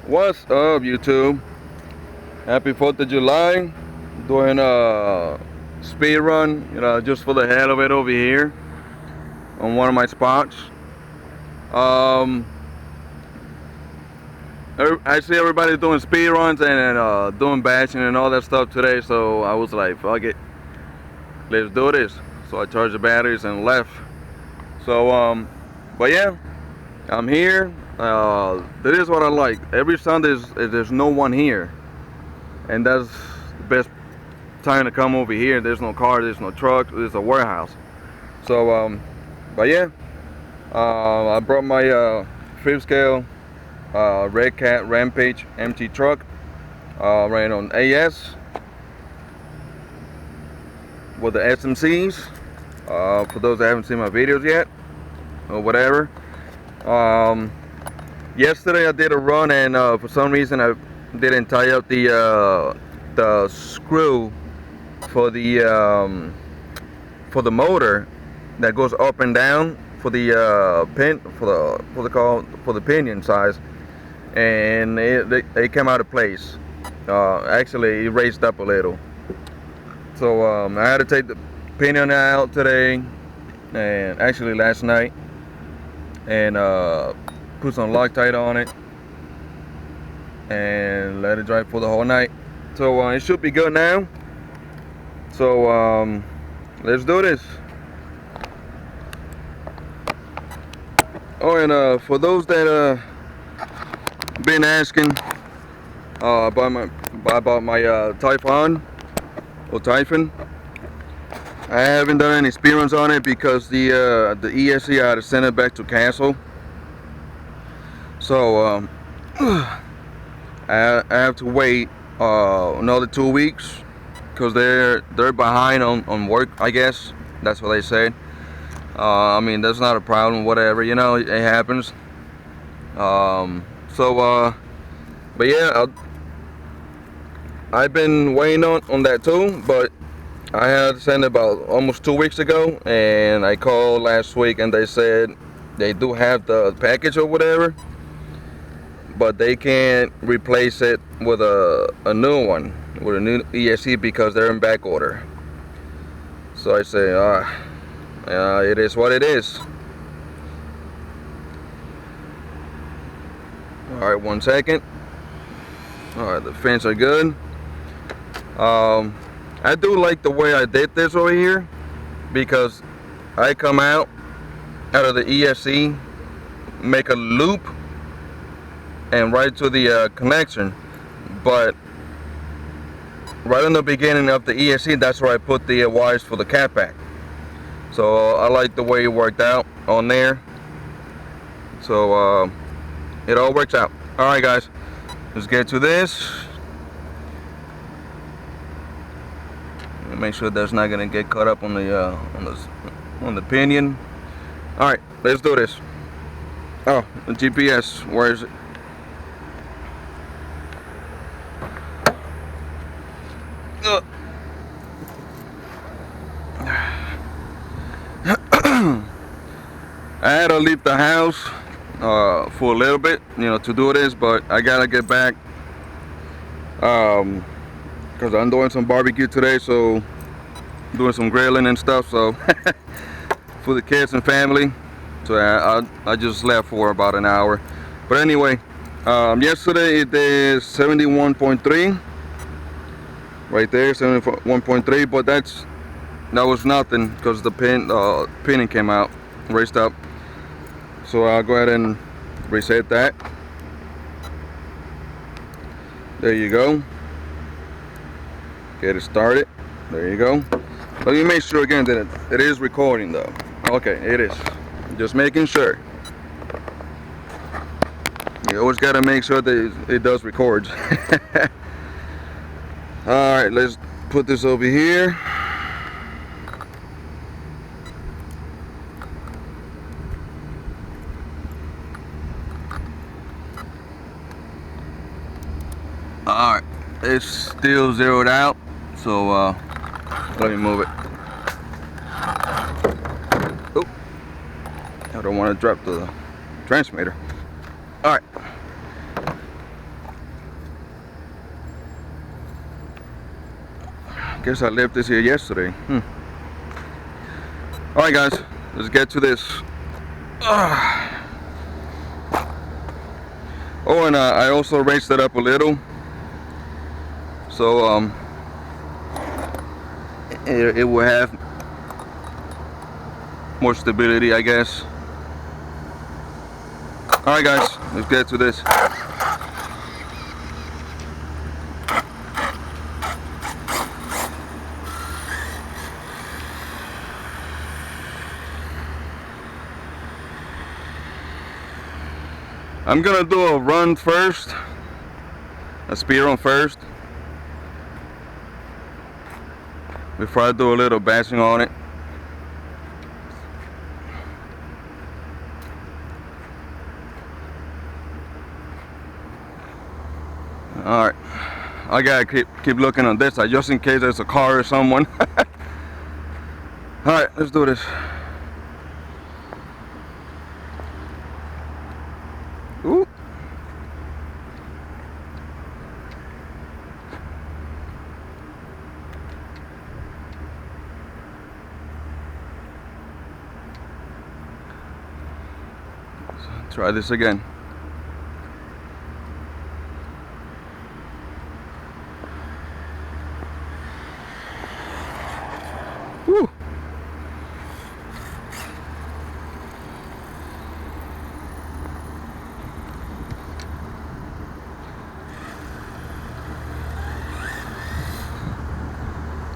What's up, YouTube? Happy 4th of July. Doing a speed run, just for the hell of it over here on one of my spots. Um, I see everybody doing speed runs and doing bashing and all that stuff today, so I was like, fuck it, let's do this. So I charged the batteries and left. So, but yeah, I'm here. That is what I like. Every Sunday there's no one here, and that's the best time to come over here. There's no car, there's no truck, there's a warehouse. So, but yeah, I brought my fifth scale Red Cat Rampage empty truck, ran on AS with the SMCs. For those that haven't seen my videos yet, or whatever. Yesterday I did a run, and for some reason I didn't tie up the screw for the motor that goes up and down for the for the pinion size, and it came out of place. Actually, it raised up a little, so I had to take the pinion out today, and actually last night, and put some Loctite on it and let it dry for the whole night. So it should be good now. So let's do this. Oh, and for those that been asking about my Typhon or Typhon, I haven't done any speed runs on it because the ESC, I had to send it back to cancel. So I have to wait another 2 weeks because they're behind on work, I guess. That's what they said. I mean, that's not a problem, whatever, it happens. But yeah, I've been waiting on that too, but I had to send it about almost 2 weeks ago, and I called last week and they said they do have the package or whatever, but they can't replace it with a new one, with a new ESC, because they're in back order. So I say, it is what it is. Alright, 1 second. Alright, the fins are good. I do like the way I did this over here, because I come out of the ESC, make a loop, and right to the connection. But right in the beginning of the ESC, that's where I put the wires for the cat pack. So I like the way it worked out on there. So it all works out. Alright guys, let's get to this. Make sure that's not gonna get caught up on the pinion. Alright, let's do this. Oh, the GPS, where is it? I had to leave the house for a little bit, to do this, but I gotta get back because I'm doing some barbecue today, so doing some grilling and stuff, so for the kids and family. So I just left for about an hour. But anyway, yesterday it is 71.3 right there, 71.3, but that was nothing because the pinning came out, raised up. So I'll go ahead and reset that. There you go. Get it started. There you go. Let me make sure again that it is recording though. Okay, it is. Just making sure. You always got to make sure that it does record. Alright, let's put this over here. Alright, it's still zeroed out, so let me move it. Oh, I don't want to drop the transmitter. Alright, guess I left this here yesterday. Alright guys, let's get to this. Oh, and I also raised it up a little, so it will have more stability, I guess. Alright guys, let's get to this. I'm gonna do a run first, a speed run first, before I do a little bashing on it. Alright, I gotta keep looking on this side just in case there's a car or someone. Alright, let's do this. Ooh. Let's try this again. Woo.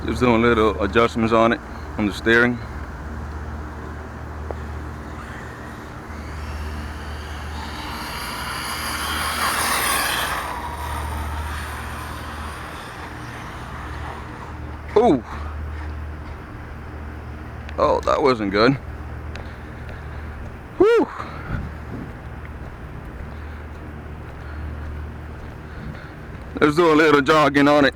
Just doing little adjustments on it, on the steering. Ooh. Oh, that wasn't good. Whew. Let's do a little jogging on it.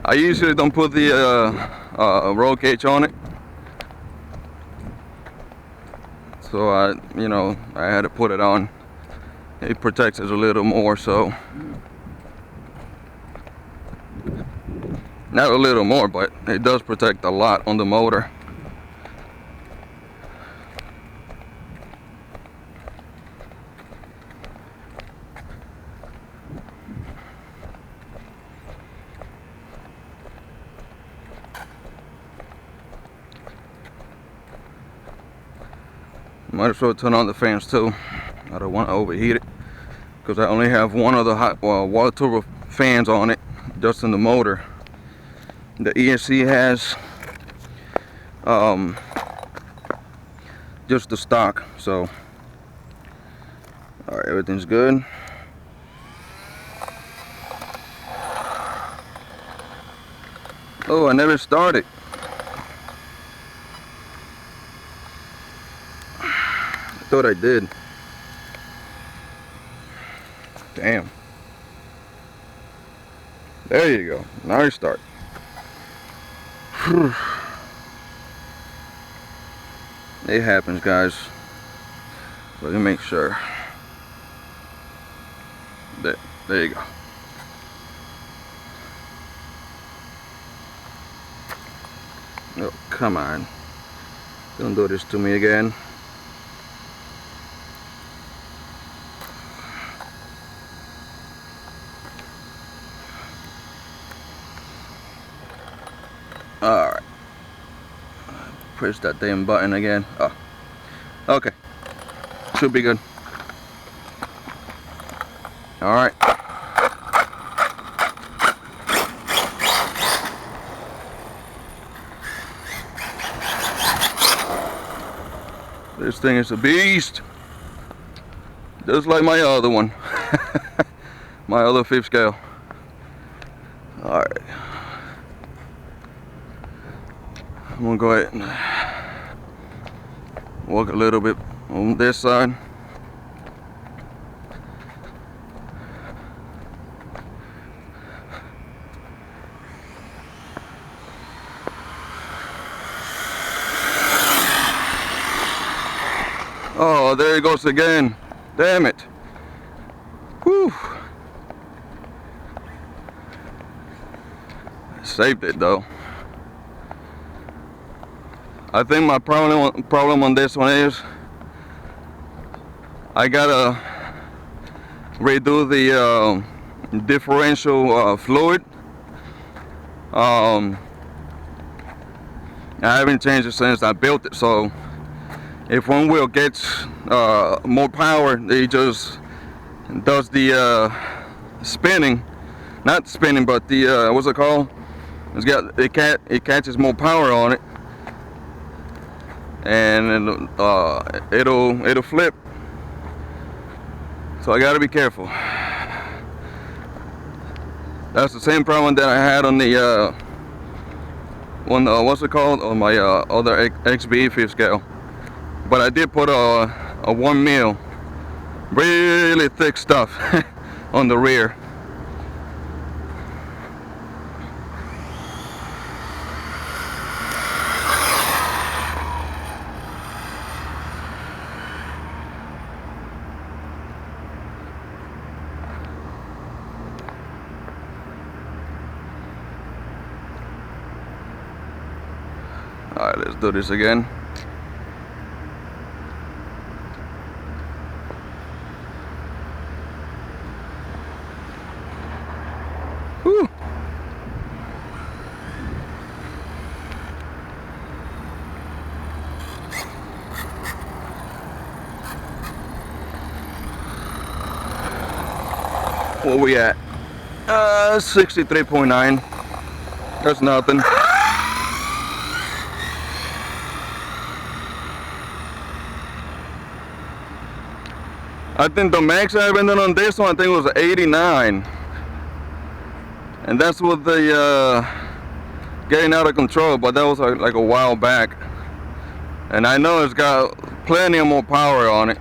I usually don't put the roll cage on it, so I had to put it on. It protects us a little more, so not a little more, but it does protect a lot on the motor. Might as well turn on the fans too. I don't want to overheat it because I only have one of the water turbo fans on it, just in the motor. The ESC has just the stock. So all right, everything's good. Oh, I never started. I thought I did. Damn. There you go. Now you start. It happens, guys. Let me make sure. There you go. Oh, come on. Don't do this to me again. Alright. Press that damn button again. Oh. Okay. Should be good. Alright. This thing is a beast. Just like my other one. My other fifth scale. Alright. I'm gonna go ahead and walk a little bit on this side. Oh, there it goes again. Damn it. Whew. Saved it though. I think my problem on this one is I gotta redo the differential fluid. I haven't changed it since I built it, so if one wheel gets more power, it just does the spinning, not spinning, but the what's it called? It catches more power on it, and it'll flip. So I gotta be careful. That's the same problem that I had on the what's it called, on my other XB fifth scale. But I did put a 1 mil, really thick stuff on the rear. Alright, let's do this again. Whew. Where we at? 63.9. That's nothing. I think the max I've been doing on this one, I think it was 89. And that's with the getting out of control, but that was like a while back. And I know it's got plenty of more power on it.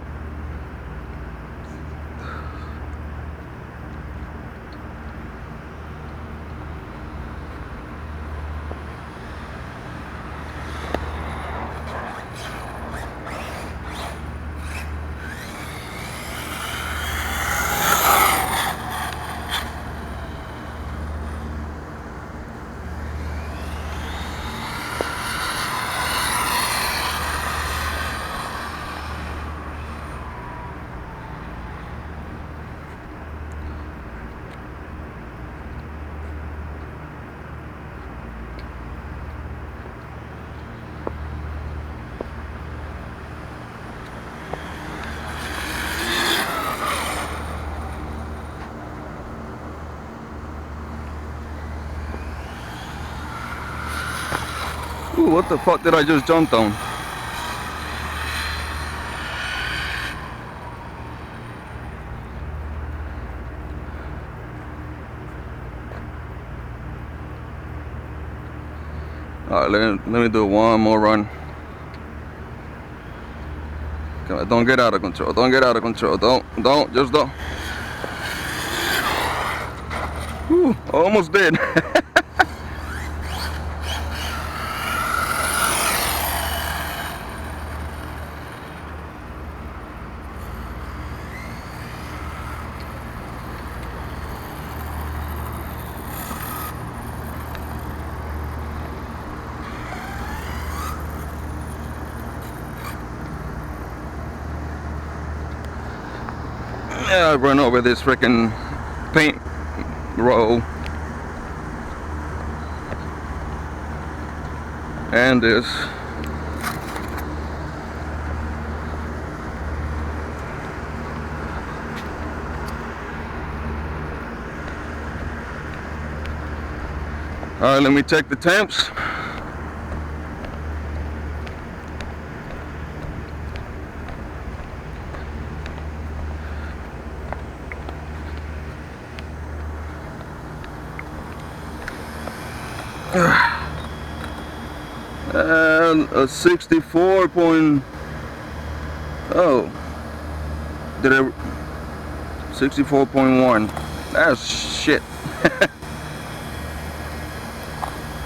Ooh, what the fuck did I just jump on? Alright, let me do one more run. Come on, don't get out of control. Don't get out of control. Just don't. Whew, almost did. Yeah, I run over this freaking paint roll. And this. Alright, let me check the temps. And a 64 point. Oh, did I? 64.1. That's shit.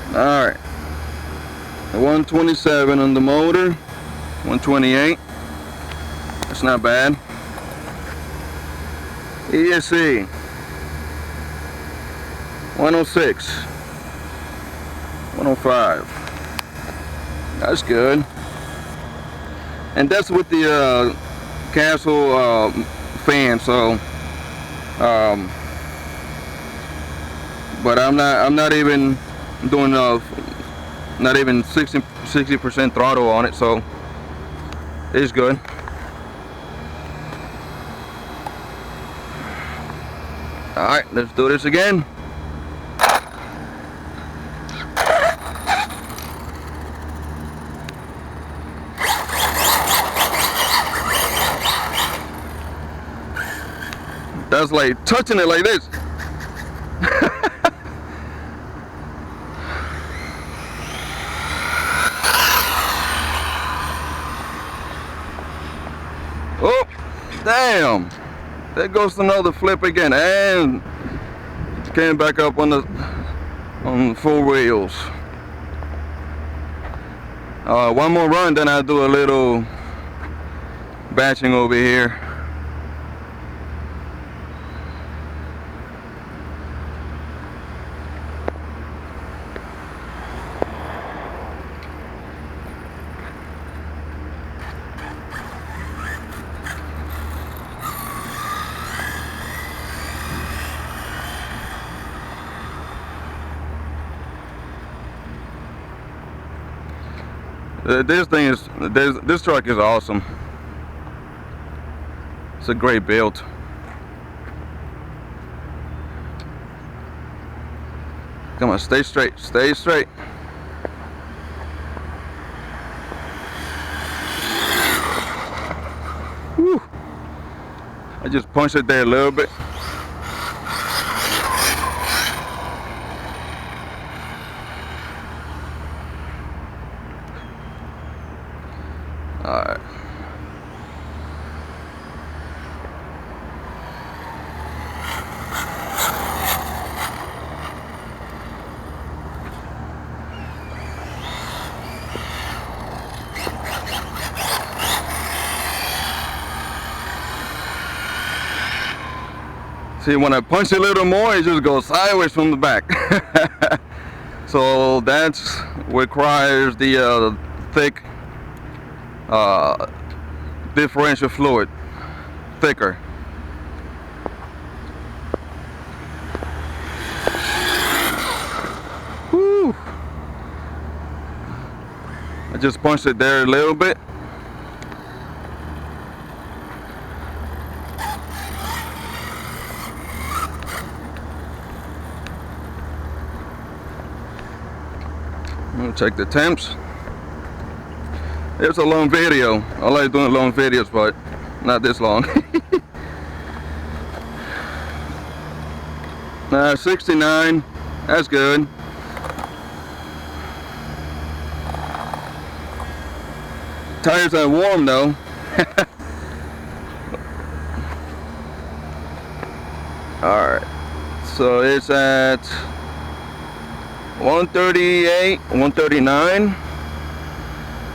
All right. 127 on the motor. 128. It's not bad. ESC 106, 105. That's good. And that's with the Castle fan. So, but I'm not even doing not even 60% throttle on it. So it's good. All right, let's do this again. That's like touching it like this. Oh, damn. There goes another flip again, and came back up on 4 wheels. One more run, then I'll do a little batching over here. This truck is awesome. It's a great build. Come on, stay straight, stay straight. Whew. I just punched it there a little bit. Alright. See, when I punch it a little more, it just goes sideways from the back. So that's requires the thick differential fluid, thicker. Whew. I just punched it there a little bit. We'll check the temps. It's a long video. I like doing long videos, but not this long. 69. That's good. Tires are warm though. Alright. So it's at 138, 139.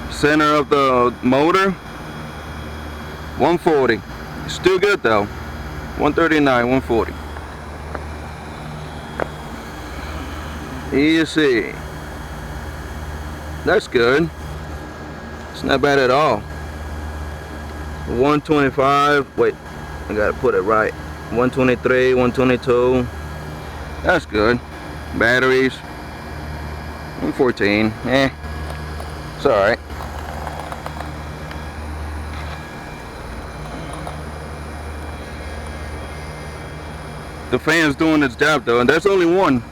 Center of the motor, 140. Still good though. 139, 140. ESC. That's good. It's not bad at all. 125. Wait, I gotta put it right. 123, 122. That's good. Batteries. 114. It's alright. The fan's doing its job though, and there's only one.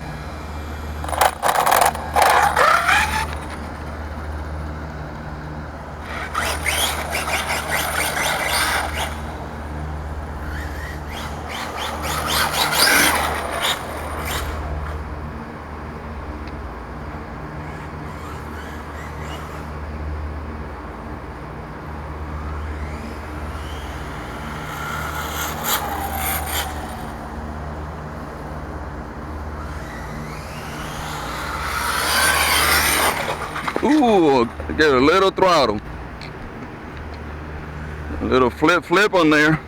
Ooh, get a little throttle. A little flip on there.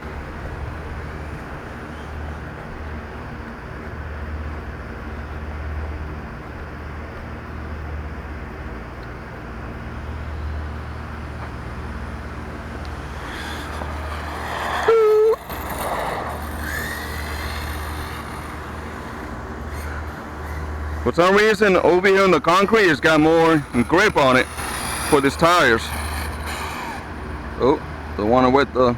For some reason, over here on the concrete, it's got more grip on it for these tires. Oh, the one with the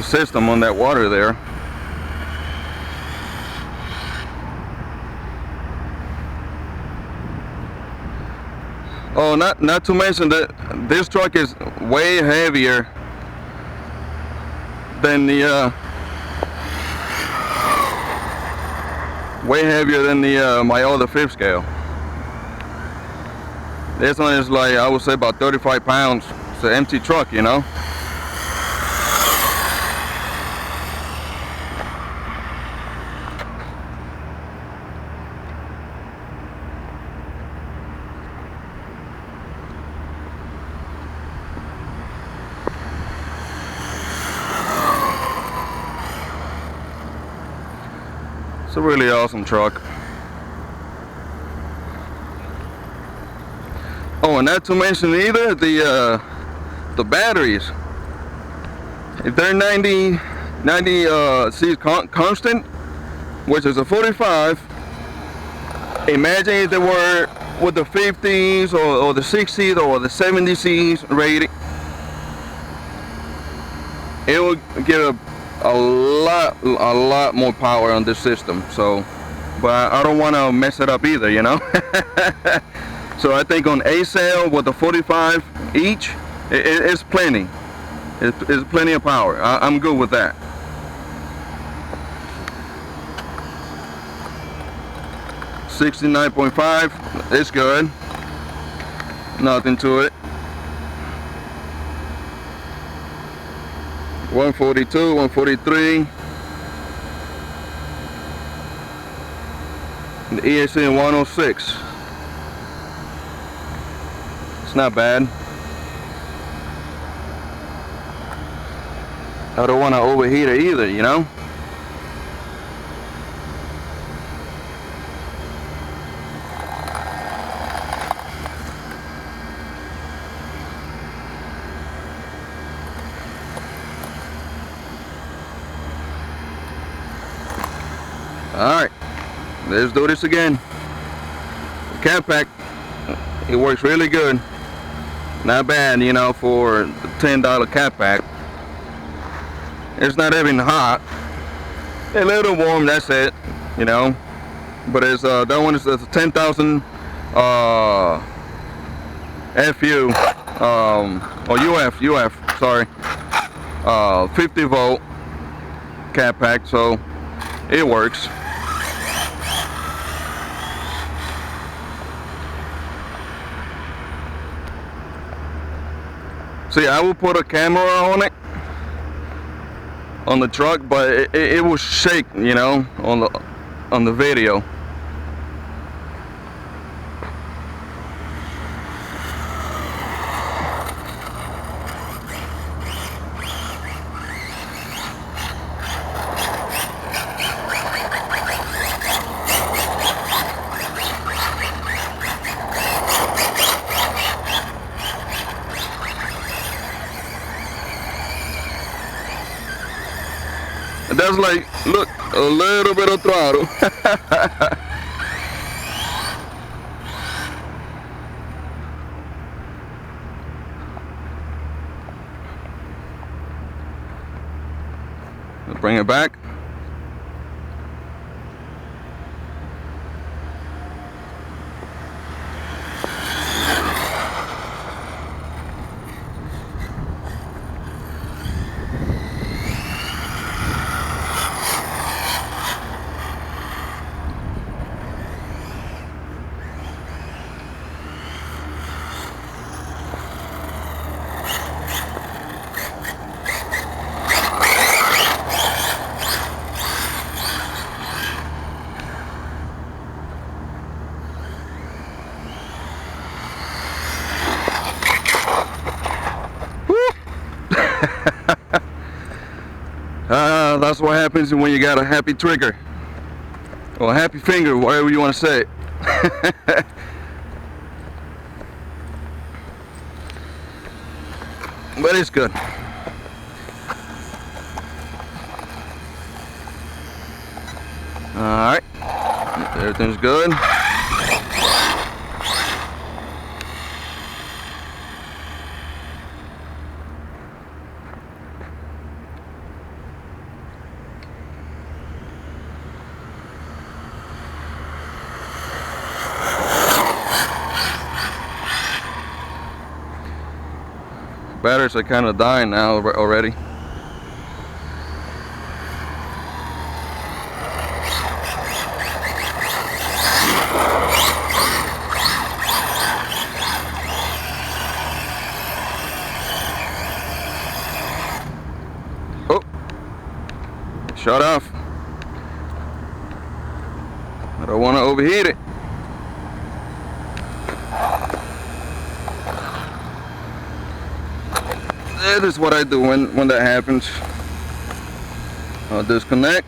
system on that water there. Oh, not to mention that this truck is way heavier than the my other fifth scale. This one is like, I would say, about 35 pounds. It's an empty truck, you know. It's a really awesome truck. Oh, and not to mention either the batteries. If they're 90 C's constant, which is a 45, imagine if they were with the 50s or the 60s or the 70 C's rated. It would give a lot more power on this system. So, but I don't want to mess it up either, you know. So I think on A cell with the 45 each, it's plenty. It's plenty of power. I'm good with that. $69.5, it's good. Nothing to it. 142, 143. The ESC in 106. It's not bad. I don't want to overheat it either, you know. Alright, let's do this again. The cat pack, it works really good. Not bad, you know, for a $10 cat pack. It's not even hot. A little warm, that's it, you know. But it's that one is a 10,000 FU or UF, sorry. 50 volt cat pack, so it works. See, I will put a camera on it, on the truck, but it will shake, you know, on the video. That's like, look, a little bit of throttle. Bring it back. that's what happens when you got a happy trigger. Or a happy finger, whatever you want to say. But it's good. Alright. Everything's good. Batteries are kind of dying now already. Oh, shut off. I don't want to overheat it. That is what I do when that happens. I'll disconnect.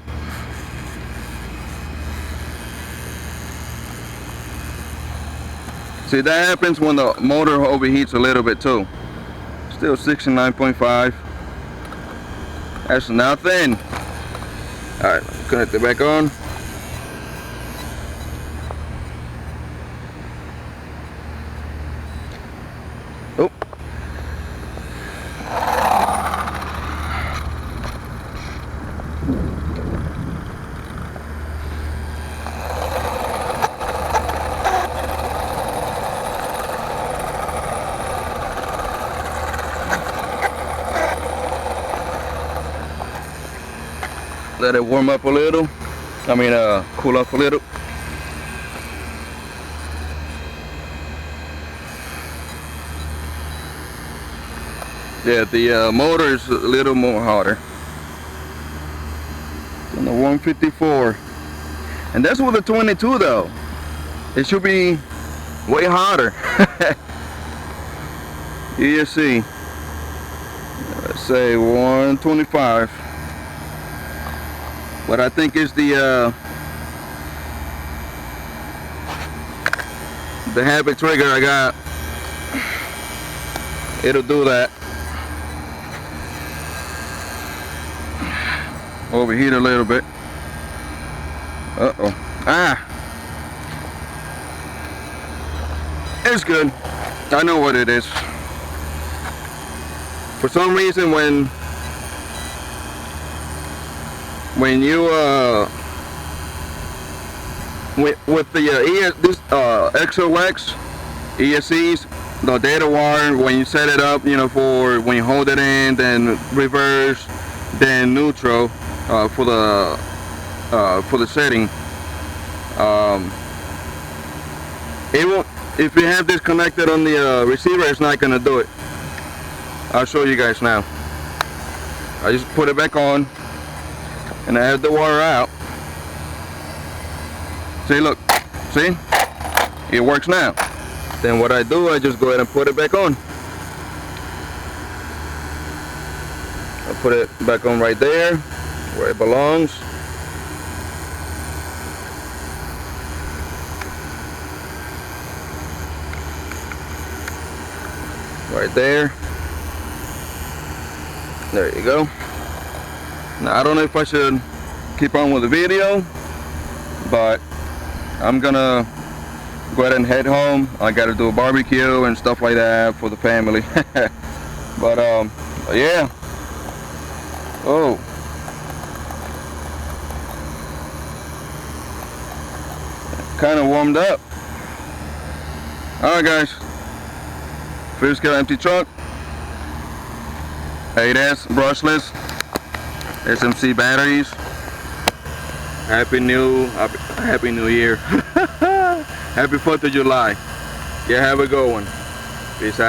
See, that happens when the motor overheats a little bit too. Still 69.5. That's nothing. Alright, connect it back on. Oh. Let it warm up a little. I mean, cool off a little. Yeah, the motor is a little more hotter than the 154. And that's with the 22 though. It should be way hotter. You see. Let's say 125. But I think it's the habit trigger I got. It'll do that. Overheat a little bit. Uh-oh. Ah! It's good. I know what it is. For some reason when you with the XOX ESCs, the data wire, when you set it up, you know, for when you hold it in, then reverse, then neutral, for the setting, it won't. If you have this connected on the receiver, it's not gonna do it. I'll show you guys now. I just put it back on. And I have the wire out. See, look, see? It works now. Then what I do, I just go ahead and put it back on. I put it back on right there, where it belongs. Right there. There you go. Now, I don't know if I should keep on with the video, but I'm gonna go ahead and head home. I gotta do a barbecue and stuff like that for the family. But yeah. Oh, kind of warmed up. Alright guys, first got empty truck, 8S brushless SMC batteries. Happy New Year. Happy 4th of July. Yeah, have a good one. Peace out.